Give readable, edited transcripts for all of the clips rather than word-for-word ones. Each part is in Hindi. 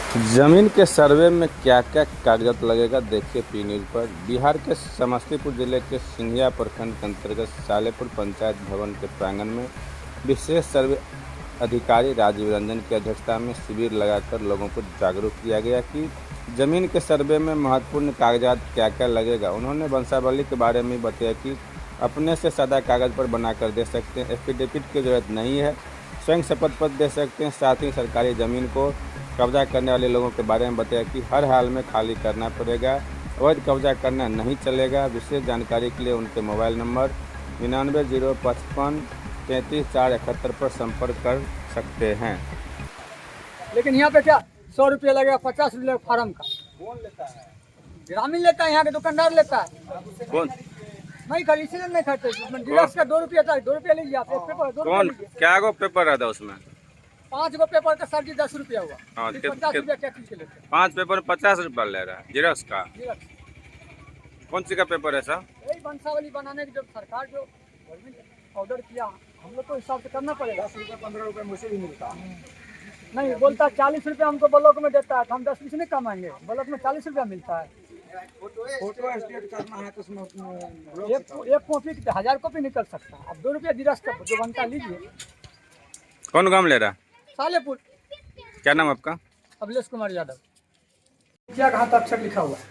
जमीन के सर्वे में क्या क्या कागजात लगेगा, देखिए पी न्यूज़ पर। बिहार के समस्तीपुर जिले के सिंघिया प्रखंड के अंतर्गत सालेपुर पंचायत भवन के प्रांगण में विशेष सर्वे अधिकारी राजीव रंजन की अध्यक्षता में शिविर लगाकर लोगों को जागरूक किया गया कि जमीन के सर्वे में महत्वपूर्ण कागजात क्या क्या लगेगा। उन्होंने वंशावली के बारे में बताया कि अपने से सादा कागज़ पर बनाकर दे सकते हैं, एफिडेविट की जरूरत नहीं है, स्वयं शपथ पत्र दे सकते हैं। साथ ही सरकारी ज़मीन को कब्जा करने वाले लोगों के बारे में बताया कि हर हाल में खाली करना पड़ेगा, अवैध कब्जा करना नहीं चलेगा। विशेष जानकारी के लिए उनके मोबाइल नंबर 9905533471 पर संपर्क कर सकते हैं। लेकिन यहाँ पे क्या 100 रुपये लगेगा, 50 रुपये फार्म का। कौन लेता है? ग्रामीण लेता है, यहाँ के दुकानदार लेता है। कौन नहीं खरीद, इसीलिए नहीं खरीदते। जिलास का 2 रुपया था, 2 रुपया लीजिए आप। एक पेपर 2 रुपया कौन लीजिए। क्या गो पेपर रहता है उसमें? 5 गो पेपर का सर जी 10 रुपया हुआ। हाँ, 50 रुपया क्या चीज के लेते हैं? 5 पेपर में 50 रुपया ले रहा है जीरोक्स का। जिलास। कौन सी का पेपर है सर? यही वंशावली बनाने की जब सरकार जो गवर्नमेंट ऑर्डर किया, हम लोग को हिसाब से करना पड़ेगा। 10 रुपये 15 रुपये मुझसे भी मिलता है। नहीं बोलता 40 रुपये हमको ब्लॉक में देता है, तो हम 10-20 नहीं कमाएंगे। ब्लॉक में 40 रुपया मिलता है। फोटो स्टेट करना है तो उसमें एक कॉपी 1000 कॉपी निकल सकता है। अब 2 रुपया जिरास का जो बनता लीजिए। कौन काम ले रहा है? सालेपुर। क्या नाम आपका? अभिलेश कुमार यादव। मुखिया का हस्ताक्षर लिखा हुआ है।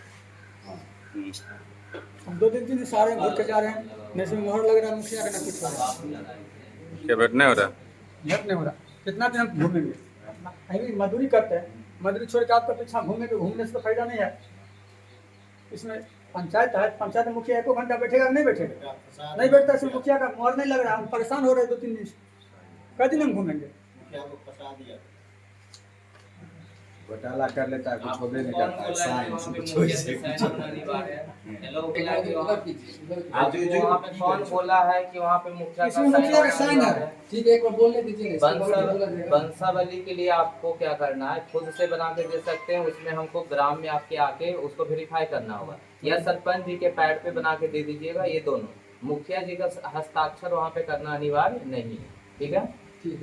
हम 2 दिन सारे घूर के जा रहे हैं, न इसमें मोहर लग रहा है मुखिया का, न कुछ हो रहा है। क्या भेट नहीं हो रहा? भेंट नहीं हो रहा। कितना दिन हम घूमेंगे? कहीं मजदूरी करते हैं, मजदूरी छोड़ के आपका पीछा घूमेंगे, घूमने से तो फायदा नहीं है। इसमें पंचायत है, पंचायत में मुखिया 1 घंटा बैठेगा नहीं बैठेगा? नहीं बैठता, इसमें मुखिया का मोहर नहीं लग रहा। हम परेशान हो रहे हैं 2-3 दिन से। कै दिन हम घूमेंगे? घोटाला कर लेता है, कुछ होबे नहीं करता है। साइंस कुछ वैसे कुछ आप वहाँ पे कौन बोला है कि वहाँ पे मुखिया इसमें मुखिया का साइन है। ठीक है, एक बार बोलने दीजिए। वंशावली के लिए आपको क्या करना है, खुद से बना के दे सकते हैं। उसमें हमको ग्राम में आपके आके उसको वेरीफाई करना होगा, या सरपंच जी के पैड पे बना के दे दीजिएगा। ये दोनों, मुखिया जी का हस्ताक्षर वहाँ पे करना अनिवार्य नहीं है। ठीक है?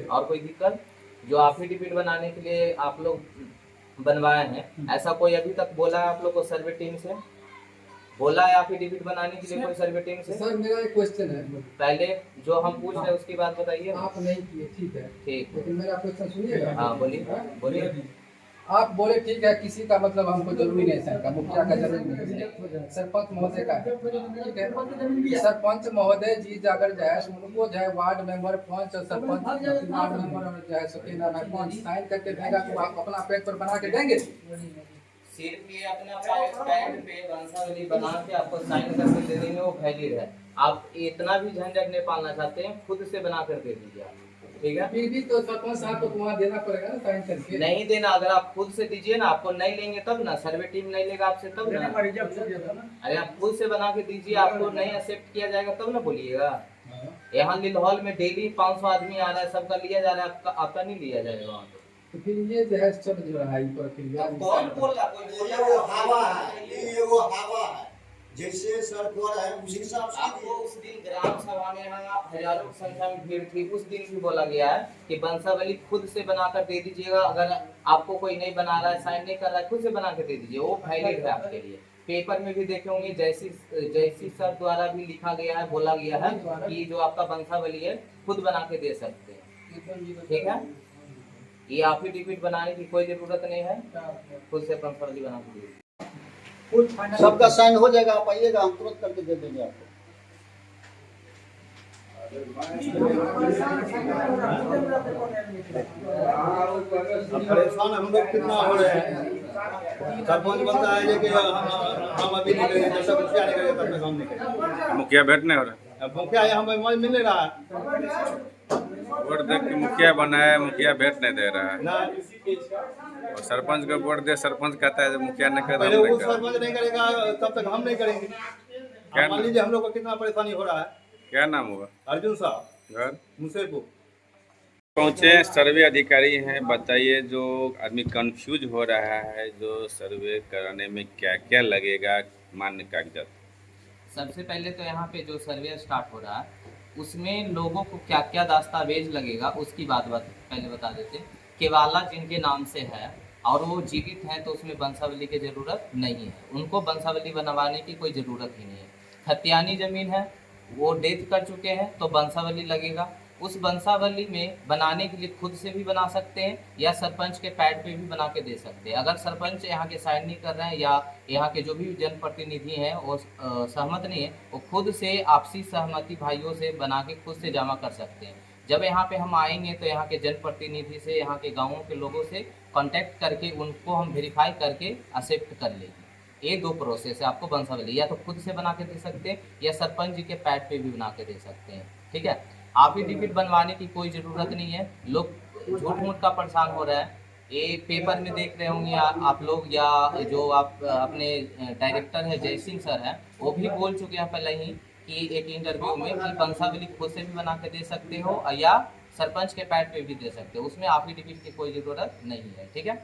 और कोई दिक्कत? जो एफिडेविट बनाने के लिए आप लोग बनवाए हैं, ऐसा कोई अभी तक बोला है आप लोग को सर्वे टीम से? बोला है एफिडेविट बनाने के लिए कोई सर्वे टीम से? सर मेरा एक क्वेश्चन है। पहले जो हम पूछ रहे हैं उसकी बात बताइए। आप नहीं किए, ठीक है, ठीक, लेकिन मेरा क्वेश्चन सुनिएगा। हाँ बोलिए बोलिए। आप बोले ठीक है, किसी का मतलब हमको जरूरी नहीं सर का, मुखिया का जरूरी नहीं है, सरपंच महोदय का है। ठीक है, सरपंच महोदय जी अगर जो है उनको जो है वार्ड मेंबर, पंच और सरपंच वार्ड मेंबर और जो है साइन करके देगा, तो आप अपना पेपर बना के देंगे। सिर्फ ये अपना पैड पे वंशावली बना के आपको साइन करके दे देंगे, वो वैलिड है। आप इतना भी झंझट नहीं पालना चाहते हैं, खुद से बना कर दे दीजिए आप। ठीक है? फिर भी तो सरपंच साहब को वहाँ देना पड़ेगा ना साइन करके। नहीं देना, अगर आप खुद से दीजिए ना, आपको नहीं लेंगे तब ना, सर्वे टीम नहीं लेगा आपसे तब ना। अरे आप खुद से बना के दीजिए, आपको नहीं एक्सेप्ट किया जाएगा तब ना बोलिएगा। यहाँ लिलहौल में डेली 500 आदमी आ रहा है, सबका लिया जा रहा है, आपका नहीं लिया जाएगा वहाँ पे। तो फिर ये जो है चल जो रहा है पर फिर कौन बोल रहा? कोई बोल ये रहा वो हवा है, ये वो हवा है। जैसे सरकार है उसी हिसाब से आपको उस दिन ग्राम सभा में यहाँ हजारों की संख्या में भीड़ थी, उस दिन भी बोला गया है कि वंशावली खुद से बनाकर दे दीजिएगा। अगर आपको कोई नहीं बना रहा है, साइन नहीं कर रहा है, खुद से बना के दे दीजिए, वो वैलिड है आपके लिए। पेपर में भी देखे होंगे, जैसी सर द्वारा भी लिखा गया है, बोला गया है कि जो आपका वंशावली है खुद बना के दे सकते हैं। ठीक है? ये एफिडेविट बनाने की कोई जरूरत नहीं है, खुद से वंशावली बना के दीजिए। सबका साइन हो जाएगा। आप आइएगा, हम तुरंत करके दे देंगे आपको। परेशान हम लोग कितना हो रहे हैं। सरपंच बनता है कि हम अभी नहीं करेंगे, जब तक मुखिया नहीं करेंगे तब तक हम नहीं करेंगे। मुखिया भेंट नहीं हो रहा? अब मुखिया हमें मिल नहीं रहा है वोट देख के मुखिया बनाया, मुखिया भेंट नहीं दे रहा है। ना। और सरपंच को वोट दे, सरपंच कहता है जब मुखिया नहीं करे पहले हम वो नहीं करें। सरपंच नहीं करेगा तब तक हम नहीं करेंगे। क्या मान लीजिए हम लोग को कितना परेशानी हो रहा है। क्या नाम होगा? अर्जुन साहब, घर मुसेपुर। पहुँचे सर्वे अधिकारी हैं, बताइए जो आदमी कंफ्यूज हो रहा है, जो सर्वे कराने में क्या क्या लगेगा, मान्य कागजात। सबसे पहले तो यहाँ पे जो सर्वे स्टार्ट हो रहा है उसमें लोगों को क्या क्या दस्तावेज लगेगा उसकी बात पहले बता देते। केवाला जिनके नाम से है और वो जीवित हैं तो उसमें वंशावली की ज़रूरत नहीं है, उनको वंशावली बनवाने की कोई ज़रूरत ही नहीं है। खतियानी ज़मीन है, वो डेथ कर चुके हैं तो वंशावली लगेगा। उस वंशावली में बनाने के लिए खुद से भी बना सकते हैं या सरपंच के पैड पे भी बना के दे सकते हैं। अगर सरपंच यहाँ के साइन नहीं कर रहे हैं या यहाँ के जो भी जनप्रतिनिधि हैं वो सहमत नहीं है, वो खुद से आपसी सहमति भाइयों से बना के खुद से जमा कर सकते हैं। जब यहाँ पे हम आएंगे तो यहाँ के जनप्रतिनिधि से, यहाँ के गाँवों के लोगों से कांटेक्ट करके उनको हम वेरीफाई करके एक्सेप्ट कर लेंगे। ये 2 प्रोसेस है आपको वंशावली, या तो खुद से बना के दे सकते हैं या सरपंच जी के पैड पे भी बना के दे सकते हैं। ठीक है, एफिडेविट बनवाने की कोई ज़रूरत नहीं है। लोग झूठ मूठ का परेशान हो रहा है। ये पेपर में देख रहे होंगे आप लोग, या जो आप अपने डायरेक्टर है जय सिंह सर हैं, वो भी बोल चुके हैं पहले ही कि एक इंटरव्यू में कि वंशावली खुद से भी बना के दे सकते हो या सरपंच के पैड पे भी दे सकते हो, उसमें एफिडेविट की कोई ज़रूरत नहीं है। ठीक है,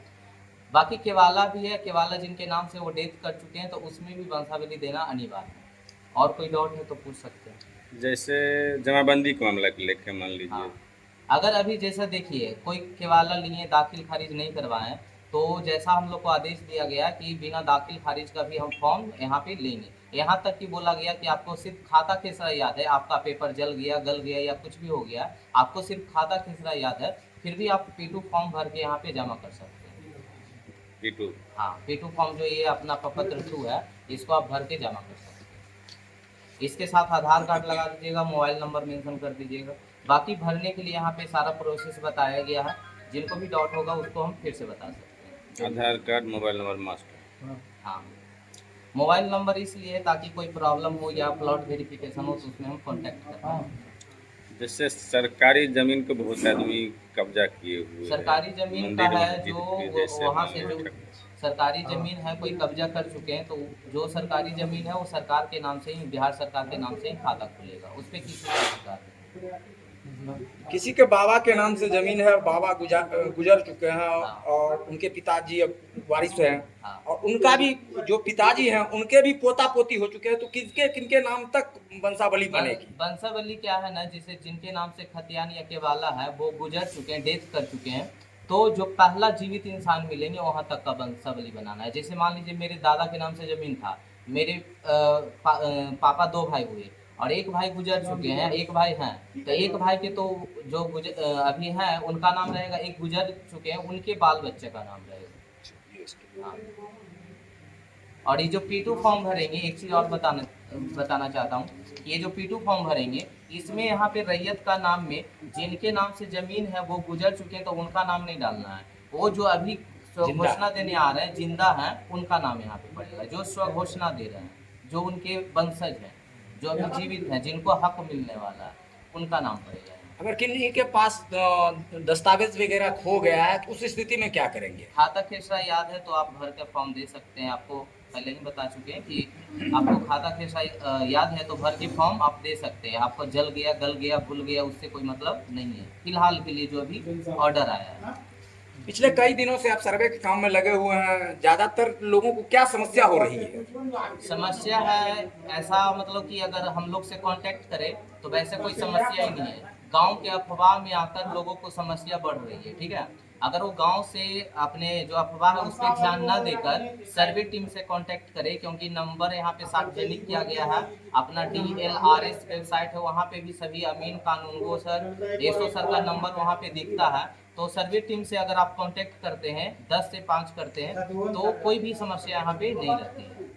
बाकी केवाला भी है, केवाला जिनके नाम से वो डेथ कर चुके हैं तो उसमें भी वंशावली देना अनिवार्य है। और कोई डाउट है तो पूछ सकते हैं। जैसे जमाबंदी का मामला लेके मान लीजिए, हाँ, अगर अभी जैसा देखिए कोई केवाला लिए दाखिल खारिज नहीं करवाएं तो जैसा हम लोग को आदेश दिया गया कि बिना दाखिल खारिज का भी हम फॉर्म यहाँ पे लेंगे। यहाँ तक कि बोला गया कि आपको सिर्फ खाता खेसरा याद है, आपका पेपर जल गया, गल गया या कुछ भी हो गया, आपको सिर्फ खाता खेसरा याद है, फिर भी आप P2 फॉर्म भर के यहाँ पे जमा कर सकते हैं। P2, हाँ, P2 फॉर्म जो ये अपना प्रपत्र 2 है, इसको आप भर के जमा कर सकते हैं। इसके साथ आधार कार्ड लगा दीजिएगा, मोबाइल नंबर मेंशन कर दीजिएगा। बाकी भरने के लिए यहाँ पे सारा प्रोसेस बताया गया है, जिनको भी डाउट होगा उसको हम फिर से बता सकते हैं। आधार कार्ड, मोबाइल नंबर मस्ट। हाँ, मोबाइल नंबर इसलिए है ताकि कोई प्रॉब्लम हो या प्लॉट वेरिफिकेशन हो तो उसमें हम कॉन्टैक्ट कर पाएँ। जैसे सरकारी जमीन को बहुत आदमी कब्जा किए हुए हैं। सरकारी जमीन का मंदिर है मस्जिद जो के जैसे वहाँ से मान जो लो सरकारी जमीन है कोई कब्जा कर चुके हैं, तो जो सरकारी जमीन है वो सरकार के नाम से ही, बिहार सरकार के नाम से ही खाता खुलेगा, उस पर किसी का अधिकार नहीं। किसी के बाबा के नाम से जमीन है और बाबा गुजर चुके हैं और उनके पिताजी अब वारिस हैं हाँ। और उनका भी जो पिताजी हैं उनके भी पोता पोती हो चुके हैं, तो किसके किनके नाम तक वंशावली बनेगी? वंशावली क्या है ना, जैसे जिनके नाम से खतियान या केवाला है वो गुजर चुके हैं, डेथ कर चुके हैं, तो जो पहला जीवित इंसान मिलेंगे वहाँ तक का वंशावली बनाना है। जैसे मान लीजिए मेरे दादा के नाम से जमीन था, मेरे पापा 2 भाई हुए और एक भाई गुजर चुके हैं, एक भाई हैं, तो एक भाई के तो जो अभी हैं उनका नाम रहेगा, एक गुजर चुके हैं उनके बाल बच्चे का नाम रहेगा। हाँ। और ये जो P2 फॉर्म भरेंगे, एक चीज़ और बताना चाहता हूँ, ये जो P2 फॉर्म भरेंगे इसमें यहाँ पे रैयत का नाम में जिनके नाम से जमीन है वो गुजर चुके हैं तो उनका नाम नहीं डालना है, वो जो अभी स्वघोषणा देने आ रहे हैं जिंदा हैं उनका नाम यहाँ पे पड़ेगा। जो स्वघोषणा दे रहे हैं, जो उनके वंशज हैं, जो अभी जीवित हैं, जिनको हक मिलने वाला है, उनका नाम पड़ेगा। अगर किन्हीं के पास दस्तावेज वगैरह खो गया है तो उस स्थिति में क्या करेंगे? खाता खेसरा याद है तो आप भर के फॉर्म दे सकते हैं। आपको पहले ही बता चुके हैं कि आपको खाता खेसरा याद है तो भर के फॉर्म आप दे सकते हैं। आपको जल गया, गल गया, भूल गया, उससे कोई मतलब नहीं है फिलहाल के लिए जो अभी ऑर्डर आया है। पिछले कई दिनों से आप सर्वे के काम में लगे हुए हैं, ज्यादातर लोगों को क्या समस्या हो रही है? समस्या है ऐसा, मतलब कि अगर हम लोग से कांटेक्ट करें तो वैसे कोई समस्या ही नहीं है। गांव के अफवाह में आकर लोगों को समस्या बढ़ रही है। ठीक है, अगर वो गांव से अपने जो अफवाह है उस पर ध्यान न देकर सर्वे टीम से कांटेक्ट करे, क्योंकि नंबर यहाँ पे सार्वजनिक किया गया है। अपना DLRS वेबसाइट है, वहाँ पे भी सभी अमीन कानूनगो सर, एसओ सर का नंबर वहाँ पे दिखता है। तो सर्वे टीम से अगर आप कांटेक्ट करते हैं, 10 से 5 करते हैं, तो कोई भी समस्या यहाँ पे नहीं रहती है।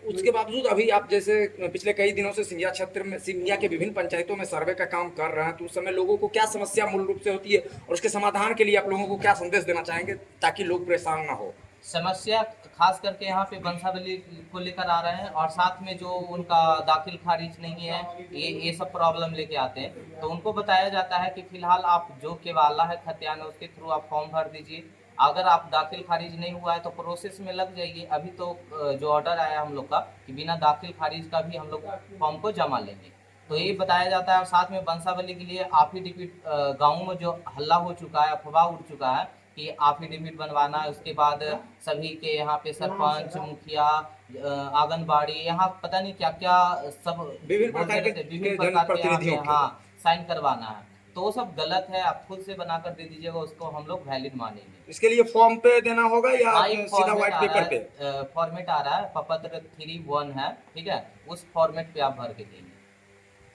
उसके बावजूद अभी आप जैसे पिछले कई दिनों से सिंधिया क्षेत्र में, सिंधिया के विभिन्न पंचायतों में सर्वे का काम कर रहे हैं, तो उस समय लोगों को क्या समस्या मूल रूप से होती है और उसके समाधान के लिए आप लोगों को क्या संदेश देना चाहेंगे ताकि लोग परेशान ना हो? समस्या खास करके यहाँ पे वंशावली को लेकर आ रहे हैं और साथ में जो उनका दाखिल खारिज नहीं है, ये सब प्रॉब्लम लेके आते हैं। तो उनको बताया जाता है कि फिलहाल आप जो केवाला है, खतियान है, उसके थ्रू आप फॉर्म भर दीजिए। अगर आप दाखिल खारिज नहीं हुआ है तो प्रोसेस में लग जाइए। अभी तो जो ऑर्डर आया हम लोग का कि बिना दाखिल खारिज का भी हम लोग फॉर्म को जमा लेंगे, तो ये बताया जाता है। और साथ में वंशावली के लिए एफिडेविट, गाँव में जो हल्ला हो चुका है, अफवाह उठ चुका है कि एफिडेविट बनवाना है, उसके बाद सभी के यहाँ पे सरपंच, मुखिया, आंगनबाड़ी, यहाँ पता नहीं क्या क्या सब विभिन्न प्रकार के यहाँ पे हाँ साइन करवाना है। तो वो सब गलत है। आप खुद से बनाकर दे दीजिएगा, उसको हम लोग वैलिड मानेंगे। इसके लिए फॉर्म पे देना होगा या हाँ, एक सीधा व्हाइट पेपर पे? फॉर्मेट आ रहा है, प्रपत्र 3(1) है, ठीक है, उस फॉर्मेट पे आप भर के देंगे,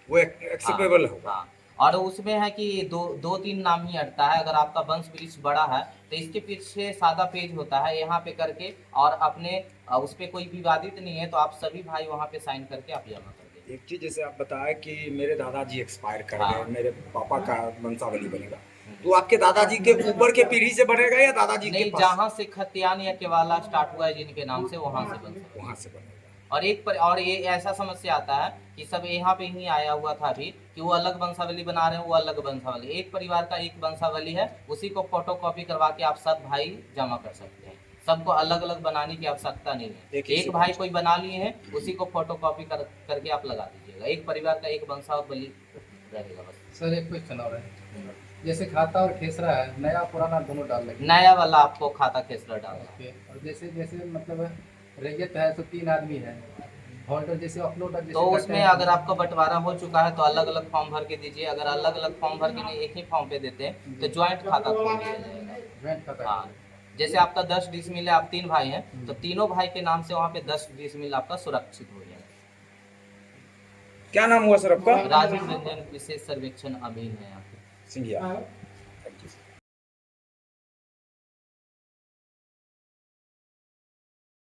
वो एक्सेप्टेबल होगा। हाँ। और उसमें है कि दो तीन नाम ही अटता है। अगर आपका वंश वृक्ष बड़ा है तो इसके पीछे सादा पेज होता है, यहाँ पे करके और अपने उस पे कोई विवादित नहीं है तो आप सभी भाई वहाँ पे साइन करके आप जमा कर देंगे। एक चीज जैसे आप बताया कि मेरे दादाजी एक्सपायर कर हाँ। गए, मेरे पापा का वंशावली बनेगा, तो आपके दादाजी के ऊपर के पीढ़ी से बनेगा या दादाजी के नहीं, पास? जहाँ से खतियान या केवाला स्टार्ट हुआ है जिनके नाम से, वहाँ से बन सकता है। वहां से बनेगा। और ये ऐसा समस्या आता है कि सब यहाँ पे ही आया हुआ था अभी कि वो अलग वंशावली बना रहे हैं, वो अलग वंशावली, एक परिवार का एक वंशावली है, उसी को फोटोकॉपी करवा के आप सब भाई जमा कर सकते हैं। सबको अलग अलग बनाने की आवश्यकता नहीं है। एक भाई कोई बना लिए हैं, उसी को फोटोकॉपी करके आप लगा दीजिएगा। एक परिवार का एक वंशावली रहेगा बस। सर एक क्वेश्चन और है, जैसे खाता और खेसरा है, नया पुराना दोनों डाल लेंगे? नया वाला आपको खाता खेसरा डालना है। ओके। और जैसे जैसे मतलब रैयत है तो 3 आदमी है, होल्डर जैसे अपलोड तो उसमें अगर आपका बंटवारा हो चुका है तो अलग अलग फॉर्म भर के दीजिए। अगर अलग अलग फॉर्म भर के नहीं एक ही फॉर्म पे देते हैं तो ज्वाइंट खाता खोल दिया जाएगा। ज्वाइंट खाता? हाँ, जैसे आपका 10 डिसमिल है, आप 3 भाई हैं तो तीनों भाई के नाम से वहाँ पे 10 डिसमिल आपका सुरक्षित हो जाएगा। क्या नाम हुआ सर आपका? राजीव रंजन विशेष सर्वेक्षण अभियान है यहाँ पे। सिंघिया।